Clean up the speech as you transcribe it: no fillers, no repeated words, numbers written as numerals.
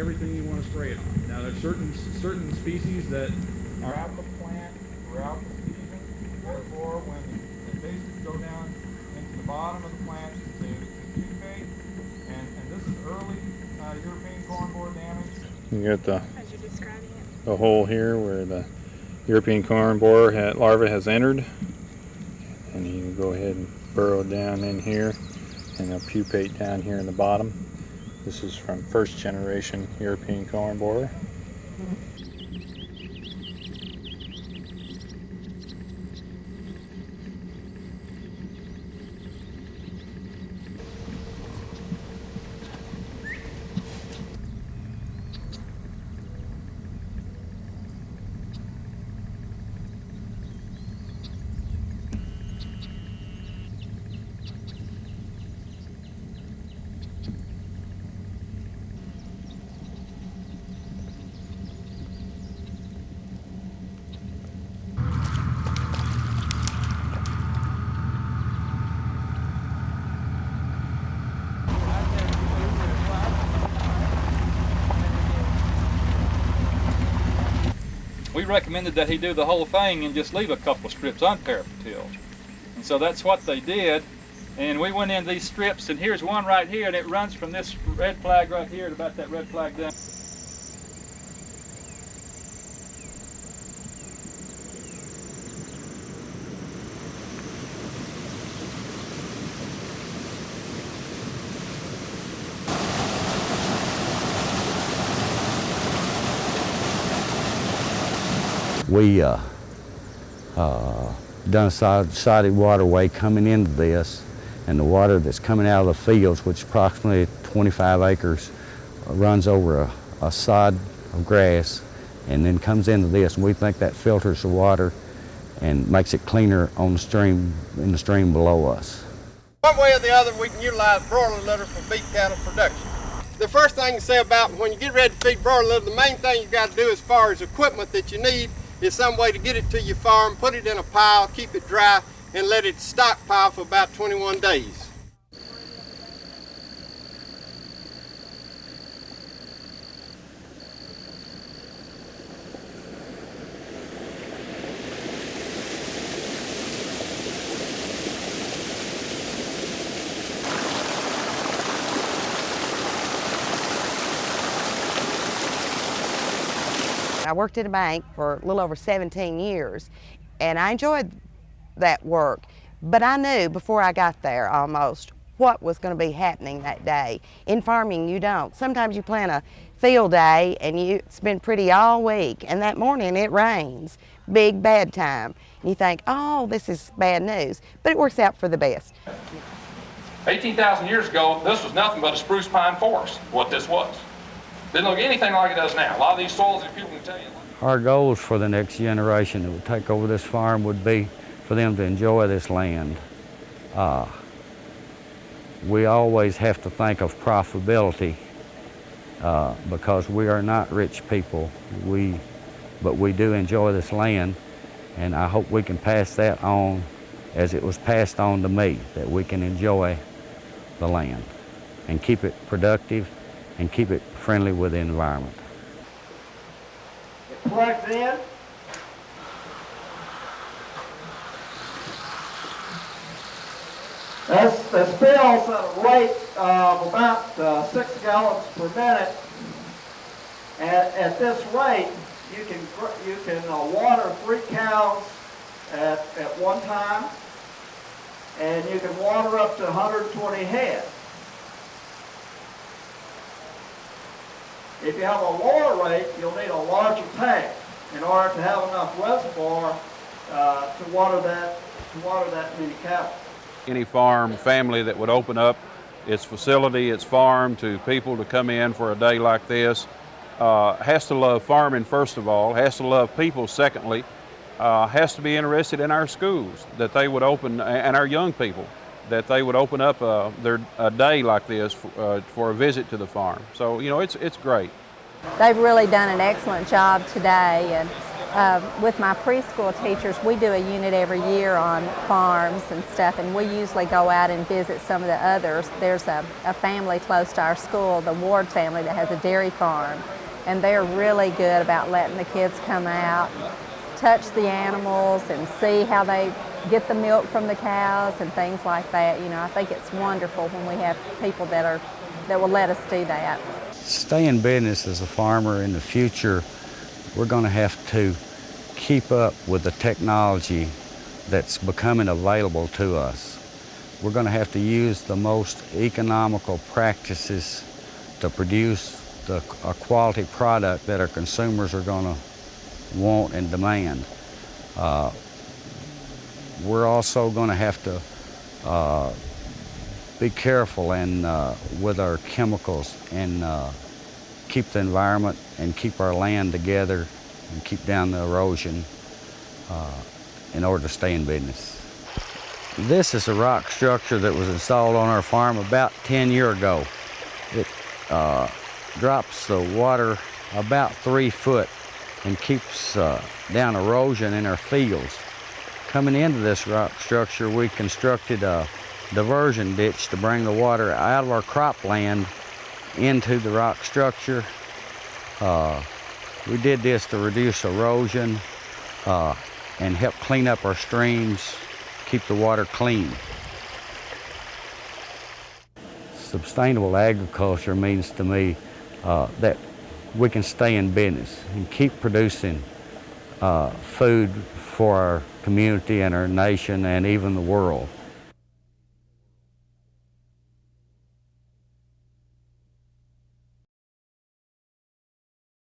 everything you want to spray it on. Now there's certain species that are Out the plant throughout the season, therefore when they basically go down into the bottom of the plant to pupate, and this is early European corn borer damage. You got the hole here where the European corn borer larva has entered, and you can go ahead and burrow down in here, and they'll pupate down here in the bottom. This is from first generation European corn borer. We recommended that he do the whole thing and just leave a couple of strips unparapetilled. And so that's what they did. And we went in these strips, and here's one right here, and it runs from this red flag right here to about that red flag down. We done a sided waterway coming into this, and the water that's coming out of the fields, which is approximately 25 acres, runs over a sod of grass and then comes into this, and we think that filters the water and makes it cleaner on the stream, in the stream below us. One way or the other, we can utilize broiler litter for beef cattle production. The first thing to say about when you get ready to feed broiler litter, the main thing you've got to do as far as equipment that you need is some way to get it to your farm, put it in a pile, keep it dry, and let it stockpile for about 21 days. I worked at a bank for a little over 17 years, and I enjoyed that work, but I knew before I got there almost what was going to be happening that day. In farming, you don't. Sometimes you plan a field day and it's been pretty all week, and that morning it rains, big bad time. And you think, oh, this is bad news, but it works out for the best. 18,000 years ago, this was nothing but a spruce pine forest, what this was. Didn't look anything like it does now. A lot of these soils, if people can tell you. Our goals for the next generation that would take over this farm would be for them to enjoy this land. We always have to think of profitability because we are not rich people, but we do enjoy this land, and I hope we can pass that on as it was passed on to me, that we can enjoy the land and keep it productive and keep it friendly with the environment. It plugs in. This fills at a rate of about 6 gallons per minute, and at this rate you can water 3 cows at one time, and you can water up to 120 head. If you have a lower rate, you'll need a larger tank in order to have enough reservoir to water that many cattle. Any farm family that would open up its facility, its farm to people to come in for a day like this has to love farming first of all, has to love people secondly, has to be interested in our schools, that they would open, and our young people, that they would open up a day like this for a visit to the farm. So, you know, it's great. They've really done an excellent job today, and With my preschool teachers, we do a unit every year on farms and stuff, and we usually go out and visit some of the others. There's a family close to our school, the Ward family, that has a dairy farm, and they're really good about letting the kids come out, touch the animals, and see how they get the milk from the cows and things like that. You know, I think it's wonderful when we have people that will let us do that. Stay in business as a farmer in the future, we're going to have to keep up with the technology that's becoming available to us. We're going to have to use the most economical practices to produce a quality product that our consumers are going to want and demand. We're also going to have to be careful and with our chemicals and keep the environment and keep our land together and keep down the erosion in order to stay in business. This is a rock structure that was installed on our farm about 10 years ago. It drops the water about 3 foot and keeps down erosion in our fields. Coming into this rock structure, we constructed a diversion ditch to bring the water out of our cropland into the rock structure. We did this to reduce erosion and help clean up our streams, keep the water clean. Sustainable agriculture means to me that we can stay in business and keep producing food for our community and our nation and even the world.